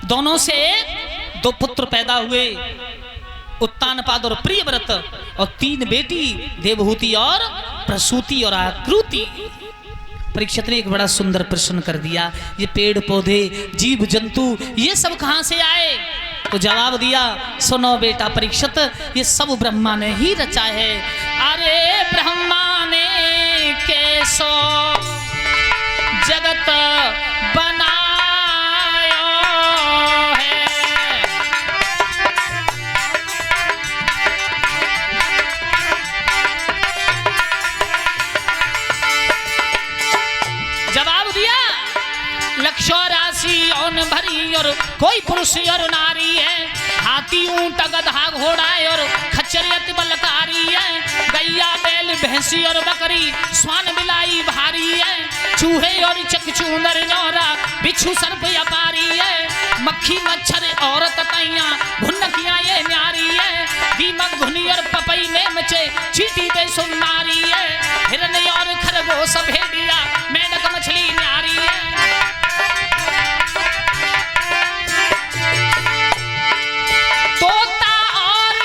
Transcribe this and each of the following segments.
दोनों से 2 पुत्र पैदा हुए, उत्तानपाद और प्रियव्रत, और 3 बेटी, देवहूति और प्रसूति और आकृति। परीक्षित ने एक बड़ा सुंदर प्रश्न कर दिया, ये पेड़ पौधे जीव जंतु ये सब कहां से आए? तो जवाब दिया, सुनो बेटा परीक्षित, ये सब ब्रह्मा ने ही रचा है। अरे ब्रह्मा ने कैसो जगत बनायो है, जवाब दिया, लक्ष्य राशि और भरी और कोई पुरुष और नारी है, हाथी ऊंट गधा घोड़ा और खच्चर अति बलकारी है, गैया बैल भैंसी और बकरी स्वान बिलाई भारी है, चूहे और चकचूंदर नौरा बिच्छू सर्प अपारी है, मक्खी मच्छर और ततैया घुन्नकियां ये न्यारी है, दीमक घुनी और पपई में मचे चीटी बेसुमारी है, हिरन और खरगोश भेड़िया मेंढक मछली न्यारी है। तोता और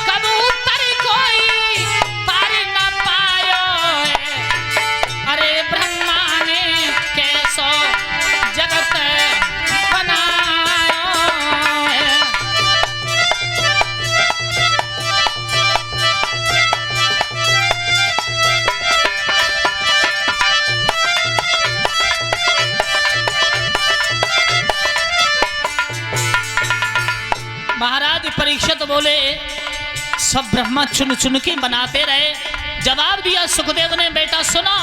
कबूतर कोई पार न पायो है, अरे ब्रह्मा ने कैसो जगत बनायो है। महाराज परीक्षित बोले, सब ब्रह्मा चुन चुन के बनाते रहे। जवाब दिया सुखदेव ने, बेटा सुनो,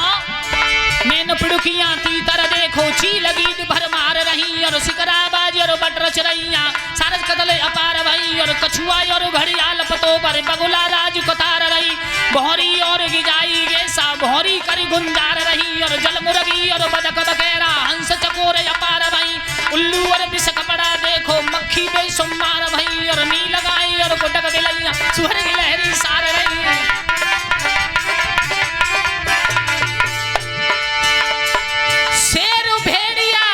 नैन पिड़ुकियां तीतर देखो ची लगी भर मार रही, और सिकराबाज और बटरच रहिया सारस कदले अपार भई, और कछुआ और घड़ियाल पतो पर बगुला राज कतार रही, भौरी और गिजाई गेसा भौरी कर गुंजार रही, और जल मुर्गी और बदक बकेरा हंस चकोर अपार भई, उल्लू और बिस कपड़ा देखो मक्खी बेसुमार भई, और नी लगाई और गुटक बिलैया सुहर की लहरी सार रही। शेर भेड़िया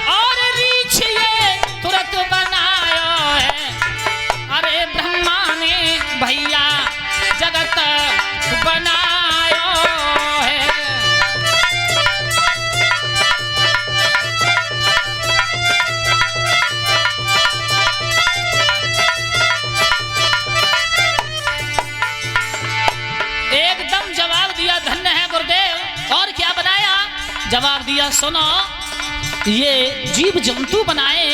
और रीछ ये तुरंत बनायो है, अरे ब्रह्मा ने भैया जगत बनायो है। एकदम जवाब दिया, धन्य है गुरुदेव, और क्या बनाया? जवाब दिया, सुनो, ये जीव जंतु बनाए,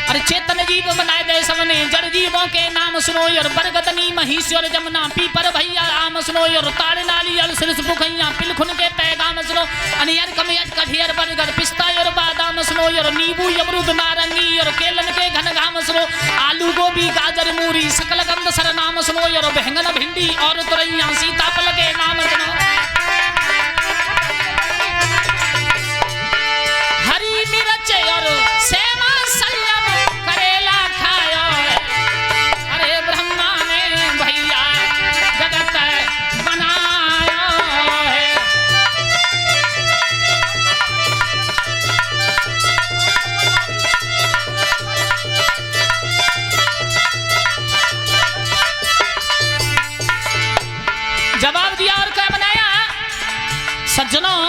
अरे चेतन जीव बनाए दे सबने, जड़ जीवों के नाम सुनो, और बरगदनी महिष और जमुना पीपर भैया आम सुनो, और ताड़ नाली और सिरस पुखैया पिलखुन के पैगाम सुनो, अनियर कमियत कठियर बरगद पिस्ता और बादाम सुनो, और नींबू अमरूद नारंगी और केलन के घन घाम सुनो, आलू गोभी गाजर मूरी सकल गंध सर नाम सुनो, और बैंगन भिंडी और तुरैया सीताफल के नाम सुनो, हरी मिर्च और सेवा संयम करेला खायो है, अरे ब्रह्मा ने भैया जगत बनायो है। जवाब दिया, और क्या बनाया? सज्जनों,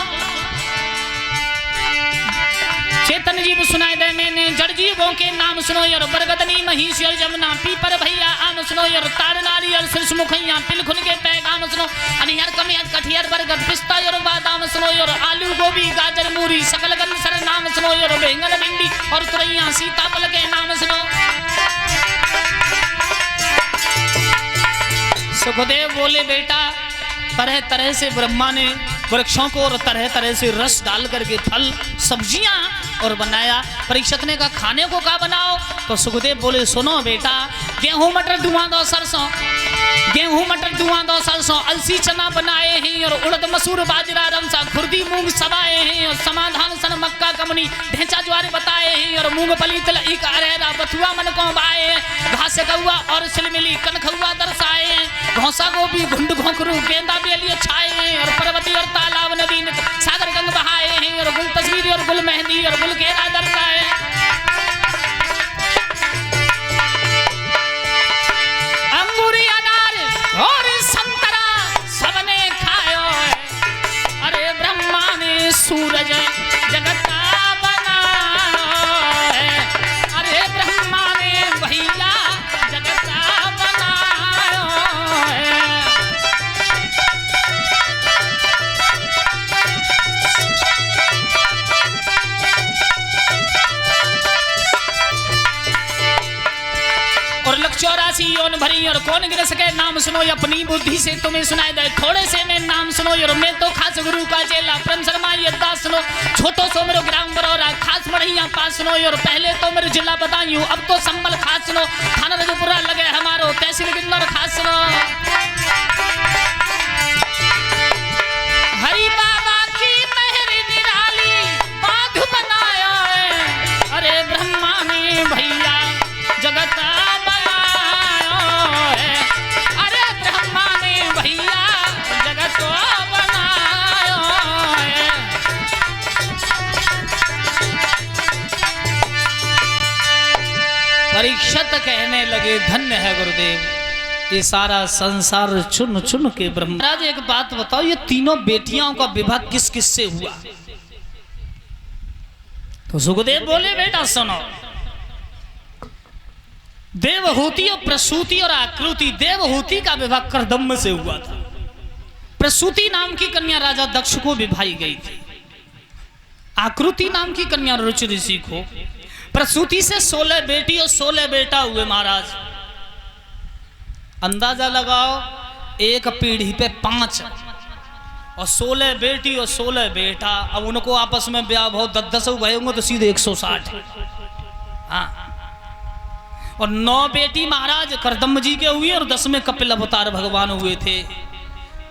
चेतन जीव सुनाए दे मैंने, जड़ जीवों के नाम सुनो, और बरगदनी महिष और जमुना पीपर भैया आम सुनो, और ताड़ नारी और सिरस मुखैया पिलखुन के पैगाम सुनो, अनियर कमियत कठियर बरगद पिस्ता और बादाम सुनो, और आलू गोभी गाजर मूरी सकल गंध सर नाम सुनो, और बैंगन भिंडी और तुरैया सीताफल के नाम सुनो। सुखदेव बोले, बेटा तरह तरह से ब्रह्मा ने वृक्षों को और तरह तरह से रस डाल करके फल सब्जियां और बनाया। परीक्षित ने कहा, खाने को क्या बनाओ? तो सुखदेव बोले, सुनो बेटा, गेहूं मटर धुआं दो सरसों, गेहूं मटर धुआं दो सरसों, अलसी चना बनाए हैं, और उड़द मसूर बाजरा रमसा खुर्दी मूंग सबाए हैं, और समाधान सन मक्का कमनी ढेंचा ज्वार बताए हैं, और मूंगफली तिल इक अरेरा बथुआ मन को बाए हैं, घास कौआ और सिलमिली कनखुआ दर्शाए हैं, घोंसा गोभी घुंड घोंकरू गेंदा बेलिए छाए हैं, और पर्वती और तालाब नदी सागर गंग बहाए हैं, और गुल तस्वीर और गुल मेहंदी और गुल घेरा दर्शाए हैं। 184 योन भरी और कौन गिर सके नाम सुनो अपनी बुद्धि से तुम्हें सुनाई दे थोड़े से मैं नाम सुनो और मैं तो खास गुरु का चेला प्रेम शर्मा ये दास सुनो छोटो सो मेरे ग्राम बरौरा खास मढ़िया पास सुनो और पहले तो मेरे जिला बताऊं अब तो संबल खास सुनो थाना रजपुरा लगे हमारो तहसील गिन्नर खास सुनो हरि बाबा की मेहर निराली बाध बनाया है अरे ब्रह्मा ने भैया जगत बनाया है अरे ब्रह्मा ने भैया जगत बनाया है परीक्षित कहने लगे धन्य है गुरुदेव ये सारा संसार चुन चुन के ब्रह्म महाराज एक बात बताओ ये तीनों बेटियों का विवाह किस किस से हुआ तो सुखदेव बोले बेटा सुनो देवहूति और प्रसूति और आकृति देवहूति का विवाह करदम्ब से हुआ था प्रसूति नाम की कन्या राजा दक्ष को विवाही गई थी आकृति नाम की कन्या रुचि ऋषि को प्रसूति से 16 बेटी और 16 बेटा हुए महाराज अंदाजा लगाओ एक पीढ़ी पे 5 और 16 बेटी और 16 बेटा अब उनको आपस में ब्याह बहुत 10 गए होंगे तो सीधे 160 हाँ और 9 बेटी महाराज करदम्ब जी के हुए और 10 में कपिल अवतार भगवान हुए थे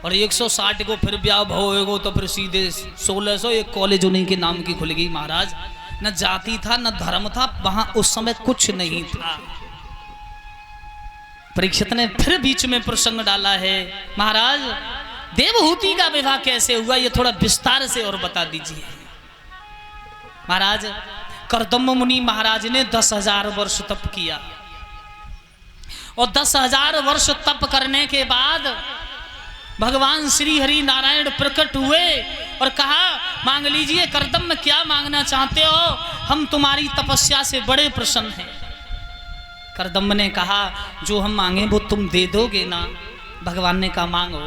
और 160 को फिर ब्याह भाव होगा तो फिर सीधे 1600 एक कॉलेज उन्हीं के नाम की खुल गई महाराज न जाति था न धर्म था वहां उस समय कुछ नहीं था परीक्षित ने फिर बीच में प्रसंग डाला है महाराज देवहूति का विवाह कैसे हुआ ये थोड़ा विस्तार से और बता दीजिए महाराज करदम्ब मुनि महाराज ने 10,000 वर्ष तप किया और 10,000 वर्ष तप करने के बाद भगवान श्री हरि नारायण प्रकट हुए और कहा मांग लीजिए करदम्ब क्या मांगना चाहते हो हम तुम्हारी तपस्या से बड़े प्रसन्न हैं करदम्ब ने कहा जो हम मांगे वो तुम दे दोगे ना भगवान ने कहा मांगो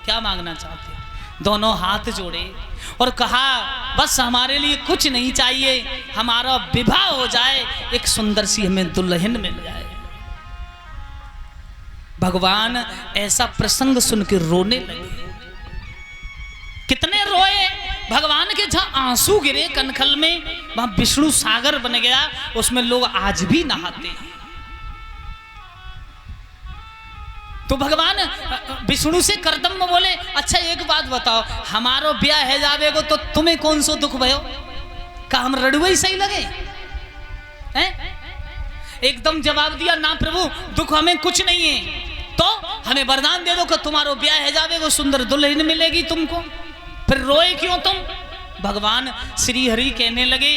क्या मांगना चाहते हो दोनों हाथ जोड़े और कहा बस हमारे लिए कुछ नहीं चाहिए हमारा विवाह हो जाए एक सुंदर सी हमें दुल्हन मिल जाए भगवान ऐसा प्रसंग सुन के रोने लगे कितने रोए भगवान के जहां आंसू गिरे कनखल में वहां विष्णु सागर बन गया उसमें लोग आज भी नहाते हैं तो भगवान विष्णु से करदम्ब बोले अच्छा एक बात बताओ हमारो ब्याह है जावे को तो तुम्हें कौन सो दुख भयो का हम रड़ुए ही सही लगे हैं एकदम जवाब दिया ना प्रभु दुख हमें कुछ नहीं है तो हमें वरदान दे दो कि तुम्हारो ब्याह है जावे को सुंदर दुल्हन मिलेगी तुमको फिर रोए क्यों तुम भगवान श्री हरि कहने लगे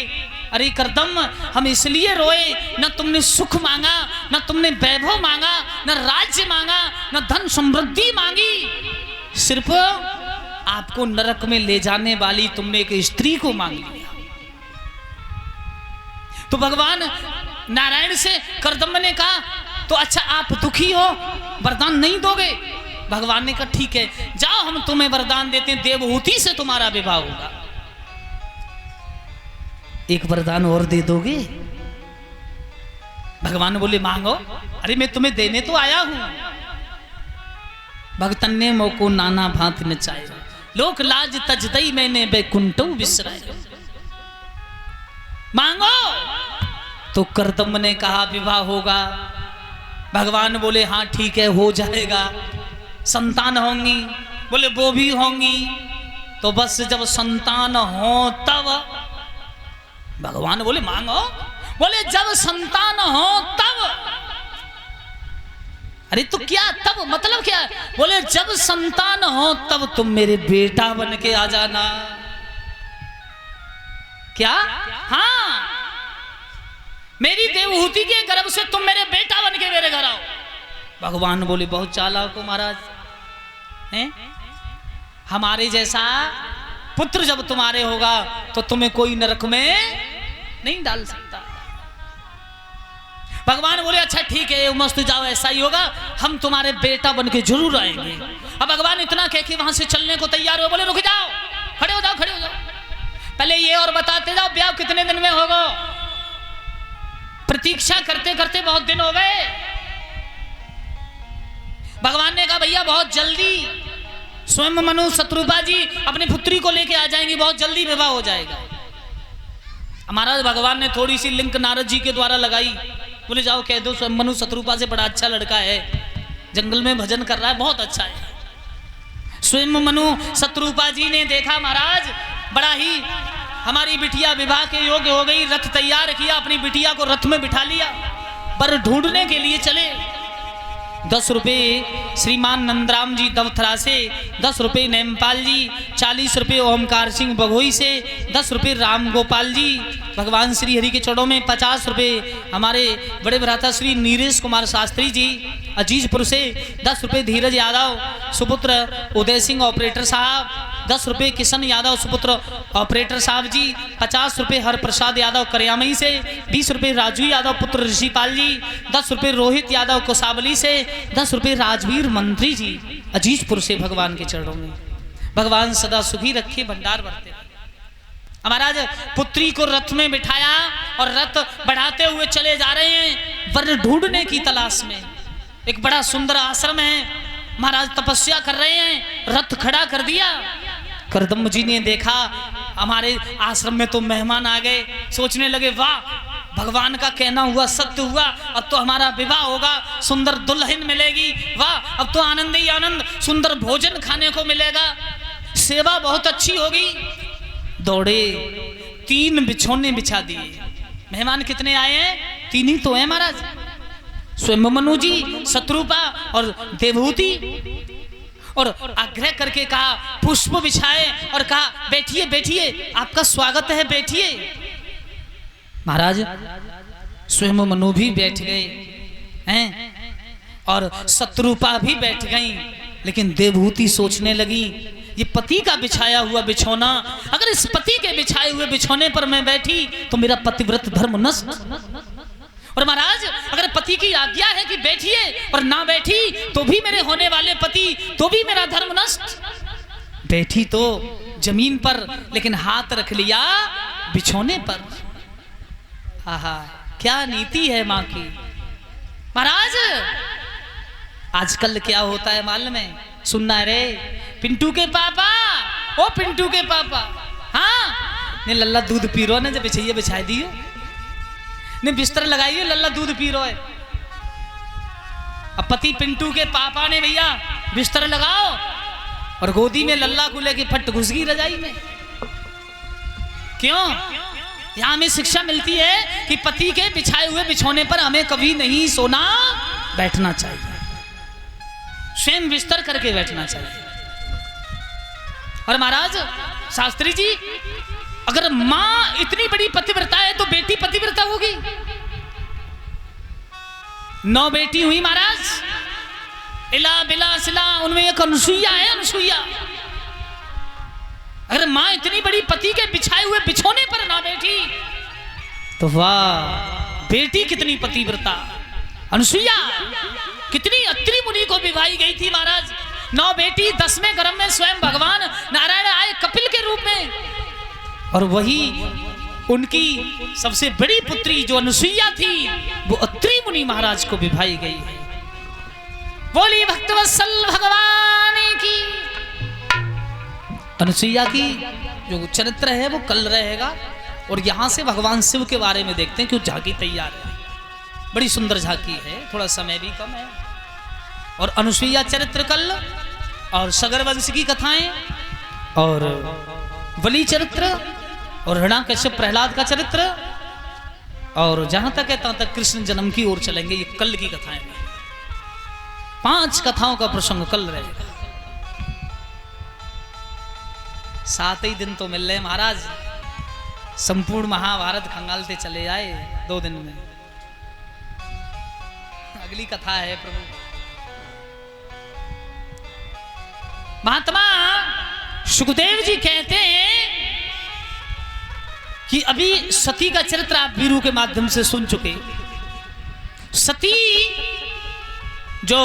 अरे करदम्ब हम इसलिए रोए न तुमने सुख मांगा न तुमने वैभव मांगा न राज्य मांगा न धन समृद्धि मांगी सिर्फ आपको नरक में ले जाने वाली तुमने एक स्त्री को मांग लिया तो भगवान नारायण से करदम्ब ने कहा तो अच्छा आप दुखी हो वरदान नहीं दोगे भगवान ने कहा ठीक है जाओ हम तुम्हें वरदान देते हैं देवहूति से तुम्हारा विवाह होगा एक वरदान और दे दोगे भगवान बोले मांगो अरे मैं तुम्हें देने तो आया हूं भगतन ने मोको नाना भांति नचाए लोक लाज तजदई मैंने बैकुंठो विसराए मांगो तो करदम्ब ने कहा विवाह होगा भगवान बोले हाँ ठीक है हो जाएगा संतान होंगी बोले वो भी होंगी तो बस जब संतान हो तब भगवान बोले मांगो बोले जब संतान हो तब अरे तो क्या तब मतलब क्या बोले जब संतान हो तब तुम मेरे बेटा बन के आ जाना क्या हाँ मेरी देवहूति के गर्भ से तुम मेरे बेटा बन के मेरे घर आओ भगवान बोले बहुत चालाक हो महाराज हैं हमारे जैसा पुत्र जब तुम्हारे होगा तो तुम्हें कोई नरक में नहीं डाल सकता भगवान बोले अच्छा ठीक है मस्त जाओ ऐसा ही होगा हम तुम्हारे बेटा बन के जरूर आएंगे अब भगवान इतना कह के वहां से चलने को तैयार हो बोले रुक जाओ खड़े हो जाओ पहले ये और बताते जाओ ब्याह कितने दिन में होगा प्रतीक्षा करते करते बहुत दिन हो गए भगवान ने कहा भैया बहुत जल्दी स्वयं मनु शत्रुपा जी अपनी पुत्री को लेके आ जाएंगे, बहुत जल्दी विवाह हो जाएगा। महाराज भगवान ने थोड़ी सी लिंक नारद जी के द्वारा लगाई, बोले जाओ कह दो स्वयं मनु शत्रुपा से बड़ा अच्छा लड़का है, जंगल में भजन कर रहा है, बहुत अच्छा है। स्वयं मनु शत्रुपा जी ने देखा महाराज बड़ा ही हमारी बिटिया विवाह के योग्य हो गई, रथ तैयार किया, अपनी बिटिया को रथ में बिठा लिया, पर ढूंढने के लिए चले। 10 रुपये श्रीमान नंदराम जी दवथरा से, 10 रुपये नेमपाल जी, 40 रुपये ओमकार सिंह बघोई से, 10 रुपये राम गोपाल जी भगवान श्री हरि के चौड़ों में, 50 रुपये हमारे बड़े भ्राता श्री नीरेश कुमार शास्त्री जी अजीजपुर से, 10 रुपये धीरज यादव सुपुत्र उदय सिंह ऑपरेटर साहब, 10 रुपये किशन यादव सुपुत्र ऑपरेटर साहब जी, 50 रुपये हरप्रसाद यादव करियामई से, 20 रुपये राजू यादव पुत्र ऋषिपाल जी, 10 रुपये रोहित यादव कोसावली से, 10 रुपये राजवीर मंत्री जी अजीजपुर से। भगवान के चरणों में भगवान सदा सुखी रखे, भंडार भरते। महाराज पुत्री को रथ में बिठाया और रथ बढ़ाते हुए चले जा रहे हैं वर ढूंढने की तलाश में। एक बड़ा सुंदर आश्रम है, महाराज तपस्या कर रहे हैं, रथ खड़ा कर दिया। करदम जी ने देखा हमारे आश्रम में तो मेहमान आ गए, सोचने लगे वाह भगवान का कहना हुआ सत्य हुआ, अब तो हमारा विवाह होगा, सुंदर दुल्हन मिलेगी, वाह अब तो आनंद ही आनंद, सुंदर भोजन खाने को मिलेगा, सेवा बहुत अच्छी होगी। दौड़े 3 बिछौने बिछा दिए। मेहमान कितने आए हैं? 3 ही तो हैं महाराज, स्वयं मनु जी, शत्रुपा और देवहूति। और आग्रह करके कहा पुष्प बिछाए और कहा बैठिए बैठिए, आपका स्वागत है, बैठिए। महाराज स्वयं मनु भी बैठ गए हैं और शत्रुपा भी बैठ गई, लेकिन देवहूति सोचने लगी ये पति का बिछाया हुआ बिछौना, अगर इस पति के बिछाए हुए बिछौने पर मैं बैठी तो मेरा पतिव्रत धर्म नष्ट, और महाराज अगर पति की आज्ञा है कि बैठिए और ना बैठी तो भी मेरे होने वाले पति, तो भी मेरा धर्म नष्ट। बैठी तो जमीन पर, लेकिन हाथ रख लिया बिछौने पर। आहा क्या नीति है मां की। महाराज आजकल क्या होता है मालूम है? सुनना रे पिंटू के पापा, ओ पिंटू के पापा, हाँ ने लल्ला दूध पी रो ने, जब बिछाइए बिछाई दियो ने, बिस्तर लगाइए लल्ला दूध पी रो है। अब पति पिंटू के पापा ने भैया बिस्तर लगाओ और गोदी में लल्ला को लेके फट घुस गई रजाई में। क्यों? यहां हमें शिक्षा मिलती है कि पति के बिछाए हुए बिछौने पर हमें कभी नहीं सोना बैठना चाहिए, स्वयं बिस्तर करके बैठना चाहिए। और महाराज शास्त्री जी अगर मां इतनी बड़ी पतिव्रता है तो बेटी पतिव्रता होगी। 9 बेटी हुई महाराज, इला बिला सिला, उनमें एक अनुसुईया है, अनुसुईया। अगर मां इतनी बड़ी पति के बिछाए हुए बिछोने पर ना बैठी तो वाह बेटी कितनी पतिव्रता। अनुसुईया कितनी अत्रि मुनि को विवाही गई थी महाराज। 9 बेटी, 10वें गर्भ में स्वयं भगवान नारायण आए कपिल के रूप में, और वही उनकी सबसे बड़ी पुत्री जो अनुसुईया थी वो अत्रि मुनि महाराज को विवाही गई है। बोली भक्तवत्सल भगवान की। अनुसुईया की जो चरित्र है वो कल रहेगा, और यहां से भगवान शिव के बारे में देखते हैं क्यों झांकी तैयार है। बड़ी सुंदर झांकी है, थोड़ा समय भी कम है। और अनुसुईया चरित्र कल, और सगर वंश की कथाएं, और बलि चरित्र, और हिरण्याकश्यप प्रहलाद का चरित्र, और जहां तक है तहां तक कृष्ण जन्म की ओर चलेंगे। ये कल की कथाएं, 5 कथाओं का प्रसंग कल रहेगा। 7 ही दिन तो मिल रहे महाराज, संपूर्ण महाभारत खंगालते चले आए 2 दिन में। अगली कथा है प्रभु। महात्मा सुखदेव जी कहते हैं कि अभी सती का चरित्र आप वीरू के माध्यम से सुन चुके। सती जो